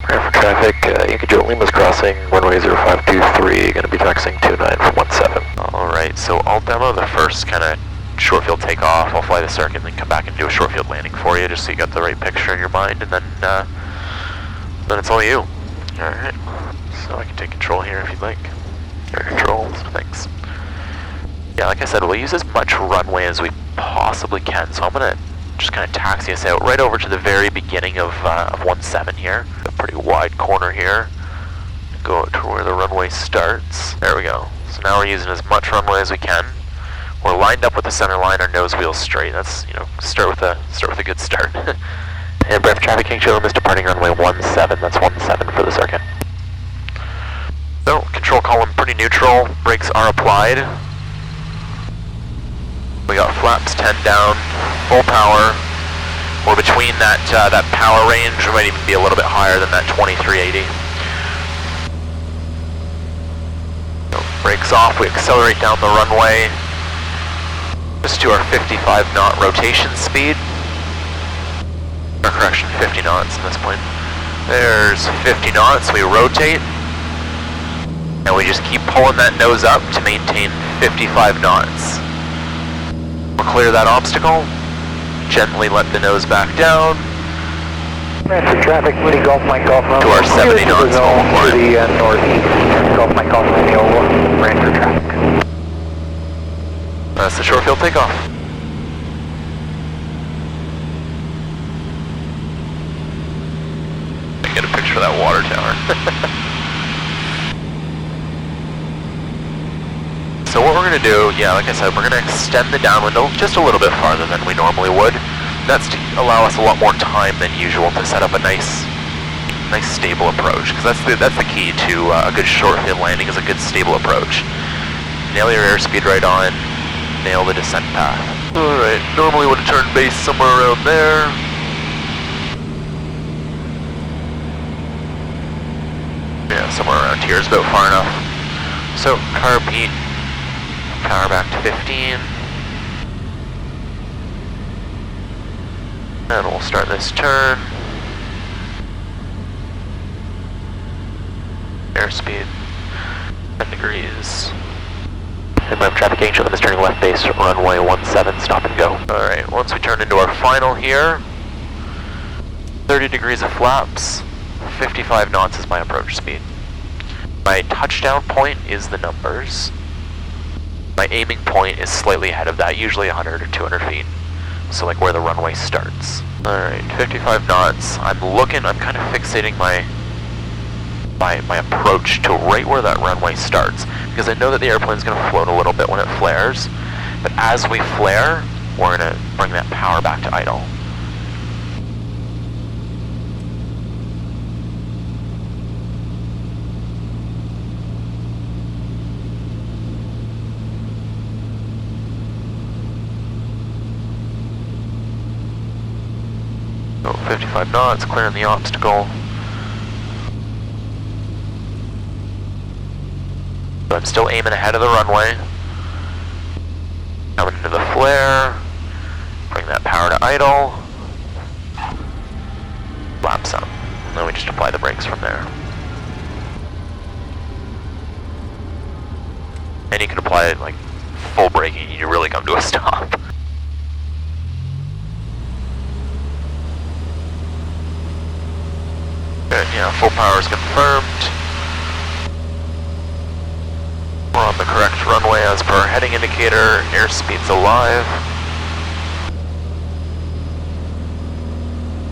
For traffic, Yankee Lima's crossing, runway 0523, going to be taxiing 29 from 17. Alright, so I'll demo the first kind of short-field takeoff, I'll fly the circuit and then come back and do a short-field landing for you, just so you got the right picture in your mind, and then it's all you. Alright, so I can take control here if you'd like. Air controls, thanks. Yeah, like I said, we'll use as much runway as we possibly can, so I'm going to just kind of taxi us out right over to the very beginning of 17 here. A pretty wide corner here. Go to where the runway starts. There we go. So now we're using as much runway as we can. We're lined up with the center line, our nose wheel's straight. That's, you know, start with a good start. And Bref traffic, King is departing runway 17, that's 17 for the circuit. So, control column pretty neutral, brakes are applied. We got flaps 10 down, full power. We're between that power range, we might even be a little bit higher than that 2380. So, brakes off, we accelerate down the runway. Just to our 55 knot rotation speed. Or correction, 50 knots at this point. There's 50 knots, we rotate. And we just keep pulling that nose up to maintain 55 knots. We'll clear that obstacle. Gently let the nose back down. For traffic, Moody Golf Mike Golf to our 70 knots. To the northeast. Golf Mike Golf Romeo, ran for traffic. That's the short field takeoff. Get a picture of that water tower. So what we're going to do, yeah, like I said, we're going to extend the downwind just a little bit farther than we normally would. That's to allow us a lot more time than usual to set up a nice stable approach, because that's the key to a good short field landing, is a good stable approach. Nail your airspeed right on. Nail the descent path. Alright, normally would have turned base somewhere around there. Yeah, somewhere around here is about far enough. So, carb heat, power back to 15. And we'll start this turn. Airspeed, 10 degrees. And Bref traffic, Angel is turning left base, runway 17, stop and go. Alright, once we turn into our final here, 30 degrees of flaps, 55 knots is my approach speed. My touchdown point is the numbers. My aiming point is slightly ahead of that, usually 100 or 200 feet. So like where the runway starts. Alright, 55 knots. I'm kind of fixating my approach to right where that runway starts, because I know that the airplane's going to float a little bit when it flares, but as we flare, we're going to bring that power back to idle. So 55 knots, clearing the obstacle. So I'm still aiming ahead of the runway. Coming into the flare. Bring that power to idle. Flaps up. And then we just apply the brakes from there. And you can apply it like full braking and you really come to a stop. Good, yeah, full power is confirmed. We're on the correct runway as per our heading indicator. Airspeed's alive.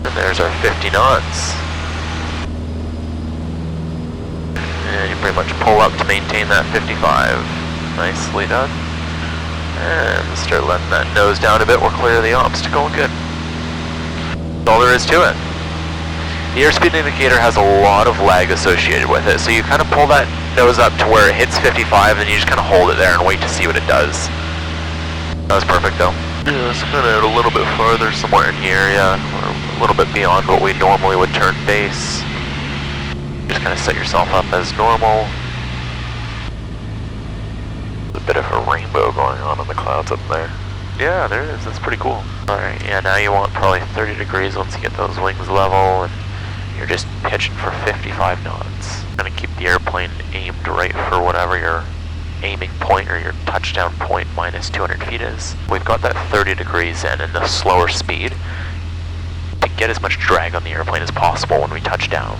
And there's our 50 knots. And you pretty much pull up to maintain that 55. Nicely done. And start letting that nose down a bit. We're clear of the obstacle. Good. That's all there is to it. The airspeed indicator has a lot of lag associated with it, so you kind of pull that nose up to where it hits 55 and you just kind of hold it there and wait to see what it does. That was perfect though. Yeah, so kind of out a little bit farther, somewhere in here, yeah. We're a little bit beyond what we normally would turn base. Just kind of set yourself up as normal. There's a bit of a rainbow going on in the clouds up there. Yeah, there is. That's pretty cool. Alright, yeah, now you want probably 30 degrees once you get those wings level, and you're just pitching for 55 knots. Gonna keep the airplane aimed right for whatever your aiming point or your touchdown point minus 200 feet is. We've got that 30 degrees in and the slower speed to get as much drag on the airplane as possible when we touch down.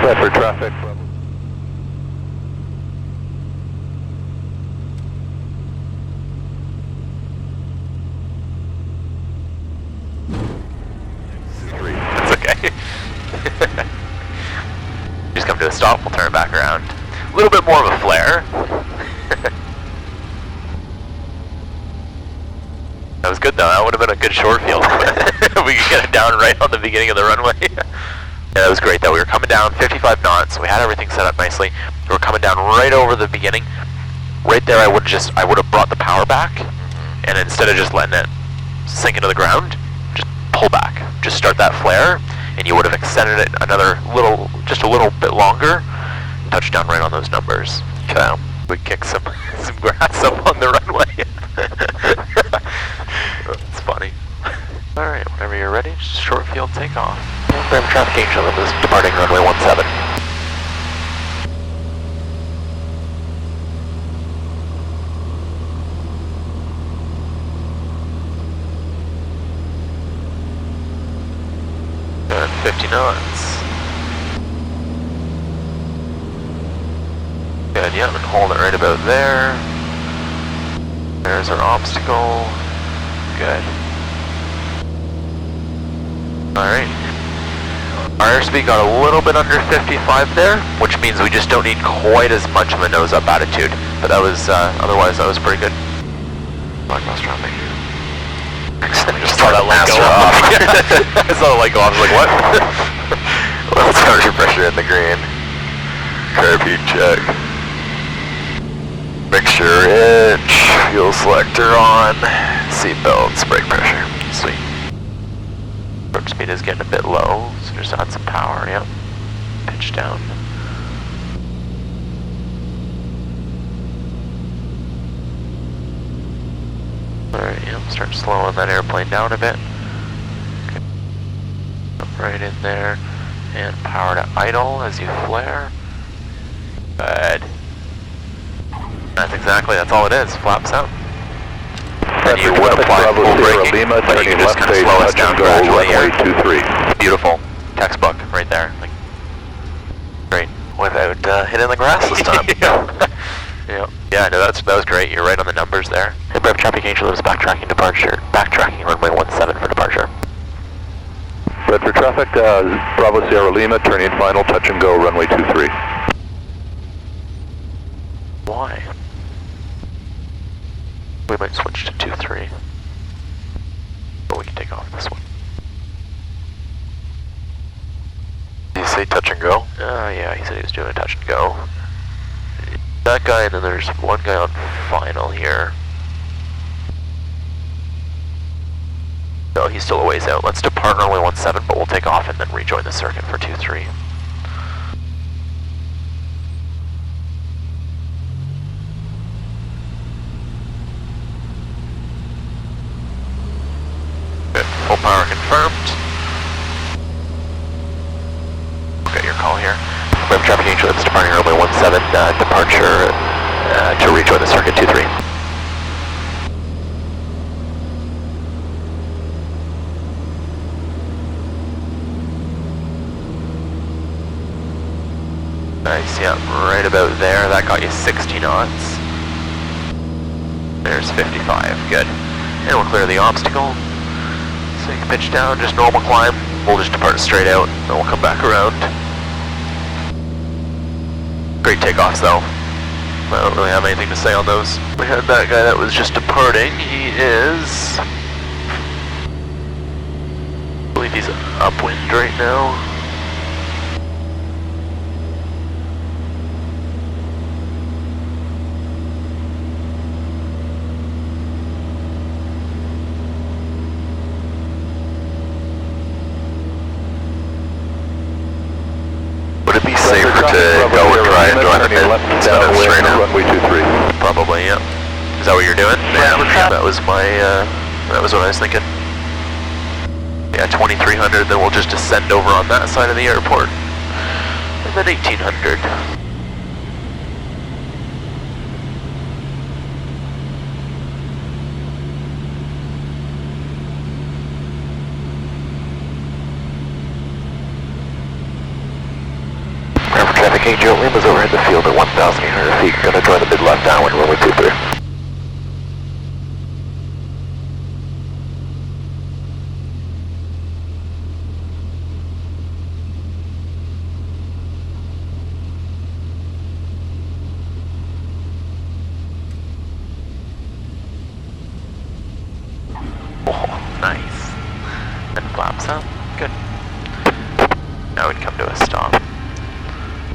Red for traffic. That's okay. Just come to a stop, we'll turn back around. A little bit more of a flare. That was good though, that would have been a good short field. We could get it down right on the beginning of the runway. Yeah, that was great though. We were coming down 55 knots, we had everything set up nicely. We were coming down right over the beginning. Right there I would have brought the power back, and instead of just letting it sink into the ground, just pull back. Just start that flare, and you would have extended it just a little bit longer, touch down right on those numbers. Okay. We kicked some grass up on the runway. That's funny. Alright, whenever you're ready, just short field takeoff. Traffic Angel is departing runway 17. Good, 50 knots. Good, yeah, and hold it right about there. There's our obstacle. Good. Alright. Our airspeed got a little bit under 55 there, which means we just don't need quite as much of a nose-up attitude. But that was, otherwise that was pretty good. Cross traffic. I just saw that light go off. I saw the light go off, I was like, what? Well, temperature pressure in the green. Curb heat check. Mixture inch. Fuel selector on. Seat belts, brake pressure. Sweet. Approach speed is getting a bit low, so just add some power, yep. Pitch down. Alright, yep, start slowing that airplane down a bit. Okay. Right in there, and power to idle as you flare. Good. That's all it is, flaps out. And you would apply full braking, but you can just kind of slow us down gradually here. Beautiful. Textbook right there. Like, great. Without hitting the grass this time. Yeah, no, that was great. You're right on the numbers there. Hey, Brave Traffic Angel is backtracking runway 17 for departure. Red for traffic, Bravo Sierra Lima, turning final, touch and go, runway 23. Why? We might switch to 2-3. But we can take off this one. Did you say touch and go? Yeah, he said he was doing a touch and go. That guy, and then there's one guy on final here. No, he's still a ways out. Let's depart runway 17, but we'll take off and then rejoin the circuit for 2-3. Good. Full power confirmed. We'll get your call here. Brave Traffic Angel is departing runway 17, departure to rejoin the circuit 2-3. Nice, yeah, right about there. That got you 60 knots. There's 55, good. And we'll clear the obstacle. So you can pitch down, just normal climb. We'll just depart straight out, and we'll come back around. Great takeoffs though. I don't really have anything to say on those. We had that guy that was just departing. He is... I believe he's upwind right now. to go and try and join it instead of straight out? Runway 23. Probably, yeah. Is that what you're doing? Yeah, that was my, that was what I was thinking. Yeah, 2300, then we'll just descend over on that side of the airport. And then 1800. Traffic 8 Joe Lima's overhead the field at 1,800 feet. Gonna join the mid-left downwind runway 23. Oh, nice. And flaps up. Good. Now we'd come to a stop.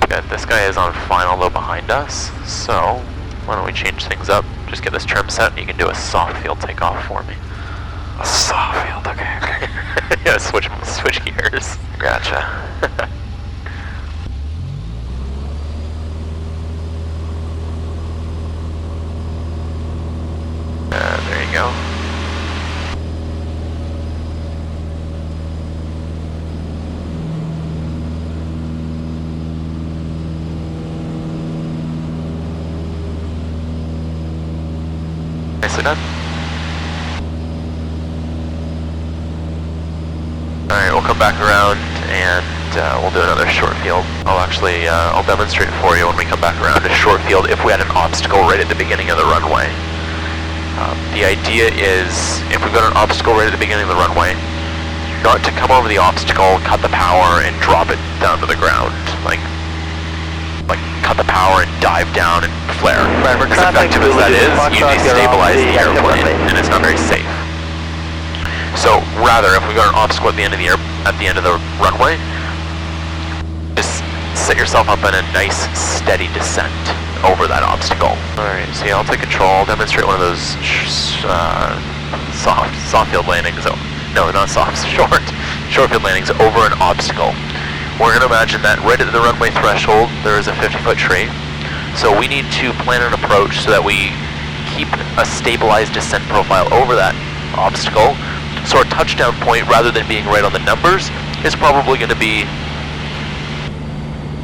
Good. This guy is on final low behind us, so why don't we change things up? Just get this trim set and you can do a soft field takeoff for me. A soft field, okay. Yeah, switch gears. Gotcha. There you go. Nicely done. Alright, we'll come back around and we'll do another short field. I'll demonstrate for you when we come back around to short field if we had an obstacle right at the beginning of the runway. The idea is, if we've got an obstacle right at the beginning of the runway, not to come over the obstacle, cut the power, and drop it down to the ground. Like cut the power and dive down and flare. As effective as that is, you destabilize the airplane, and it's not very safe. So rather, if we've got an obstacle at the end of the runway, just set yourself up in a nice, steady descent over that obstacle. Alright, so yeah, I'll take control. I'll demonstrate one of those soft field landings. Oh, no, not soft, short field landings over an obstacle. We're going to imagine that right at the runway threshold, there is a 50-foot tree. So we need to plan an approach so that we keep a stabilized descent profile over that obstacle. So our touchdown point, rather than being right on the numbers, is probably going to be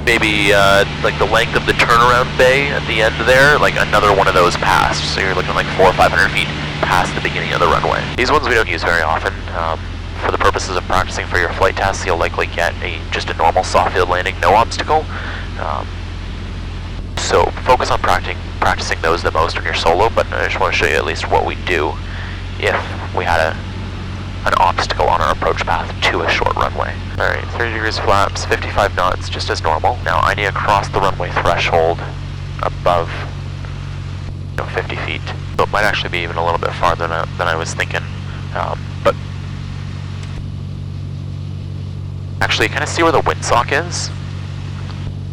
maybe like the length of the turnaround bay at the end there, like another one of those past. So you're looking like 400 or 500 feet past the beginning of the runway. These ones we don't use very often. For the purposes of practicing for your flight tests, you'll likely get just a normal soft field landing, no obstacle. So focus on practicing those the most when you're solo, but I just want to show you at least what we do if we had an obstacle on our approach path to a short runway. Alright, 30 degrees flaps, 55 knots, just as normal. Now I need to cross the runway threshold above 50 feet. So it might actually be even a little bit farther than I was thinking. But actually, you kind of see where the windsock is?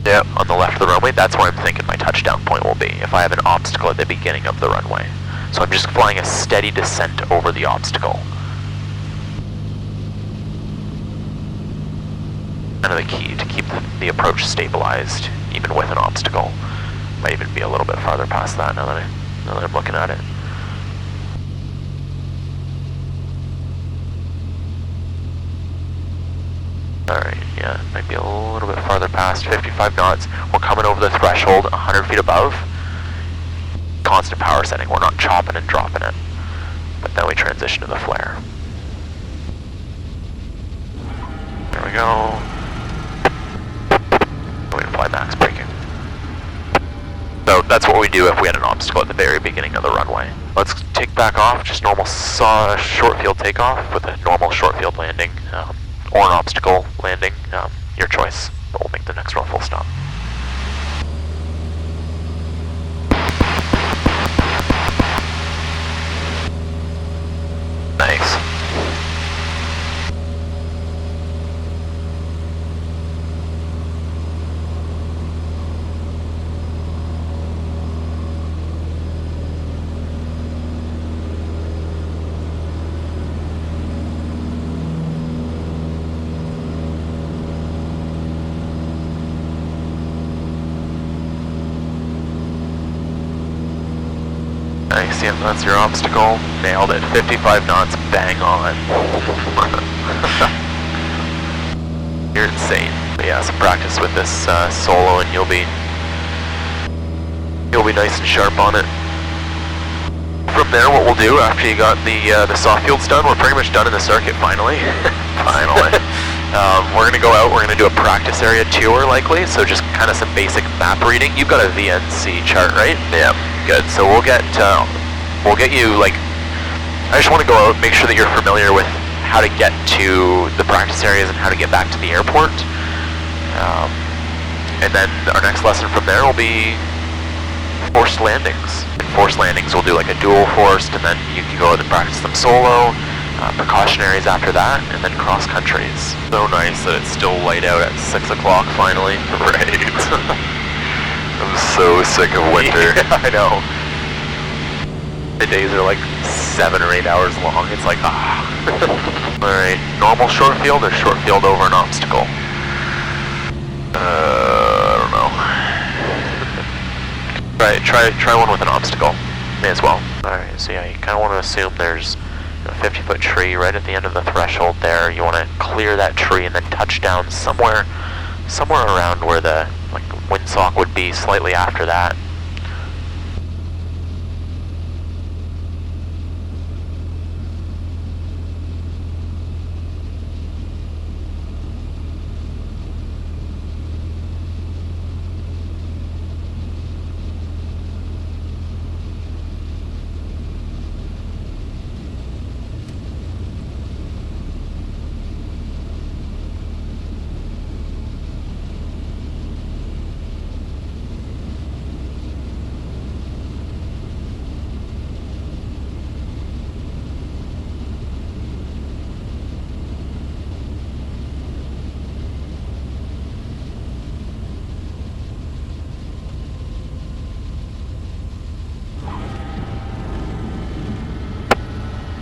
Yeah, on the left of the runway. That's where I'm thinking my touchdown point will be, if I have an obstacle at the beginning of the runway. So I'm just flying a steady descent over the obstacle. Kind of the key to keep the approach stabilized, even with an obstacle. Might even be a little bit farther past that now that I'm looking at it. Alright, yeah, might be a little bit farther past, 55 knots. We're coming over the threshold, 100 feet above. Constant power setting, we're not chopping and dropping it. But then we transition to the flare. There we go. We're going to fly max braking. So that's what we do if we had an obstacle at the very beginning of the runway. Let's take back off, just normal short field takeoff with a normal short field landing. Or an obstacle landing, your choice. But we'll make the next run full stop. Nice. yeah, that's your obstacle. Nailed it. 55 knots, bang on. You're insane. But yeah, some practice with this solo and you'll be nice and sharp on it. From there, what we'll do after you got the soft fields done, we're pretty much done in the circuit finally. Finally. We're going to go out, we're going to do a practice area tour likely, so just kind of some basic map reading. You've got a VNC chart, right? Yeah. Good. So we'll get you, like, I just want to go out, make sure that you're familiar with how to get to the practice areas and how to get back to the airport. And then our next lesson from there will be forced landings. In forced landings, we'll do like a dual forced, and then you can go out and practice them solo. Precautionaries after that, and then cross countries. So nice that it's still light out at 6 o'clock finally. Right. I'm so sick of winter. Yeah, I know. The days are like 7 or 8 hours long. It's like, ah. Alright, normal short field or short field over an obstacle? I don't know. Right, try one with an obstacle. May as well. Alright, so yeah, you kind of want to assume there's a 50-foot tree right at the end of the threshold there. You want to clear that tree and then touch down somewhere around where the windsock would be, slightly after that.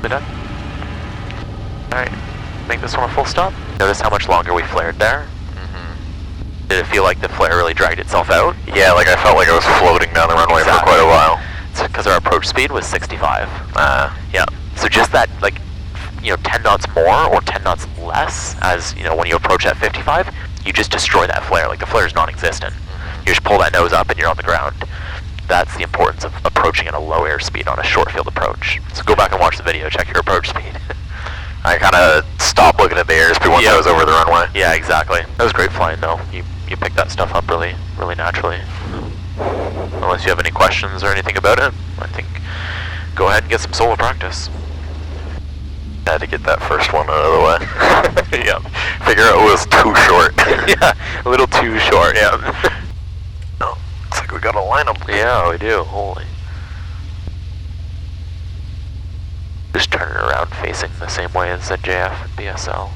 We done? Alright, make this one a full stop. Notice how much longer we flared there? Mm-hmm. Did it feel like the flare really dragged itself out? Yeah, like I felt like I was floating down the runway for quite a while. It's because our approach speed was 65. Yeah, so just that, 10 knots more or 10 knots less, as, when you approach at 55, you just destroy that flare. Like, the flare is non-existent. You just pull that nose up and you're on the ground. That's the importance of approaching at a low airspeed on a short field approach. So go back and watch the video, check your approach speed. I kind of stopped looking at the airspeed once I was over the runway. Yeah, exactly. That was great flying though. You picked that stuff up really naturally. Unless you have any questions or anything about it, I think go ahead and get some solo practice. I had to get that first one out of the way. Yeah. Figure out it was too short. Yeah, a little too short, yeah. Oh, looks like we got a lineup. Yeah, we do. Holy. Just turn it around facing the same way as the JF and BSL.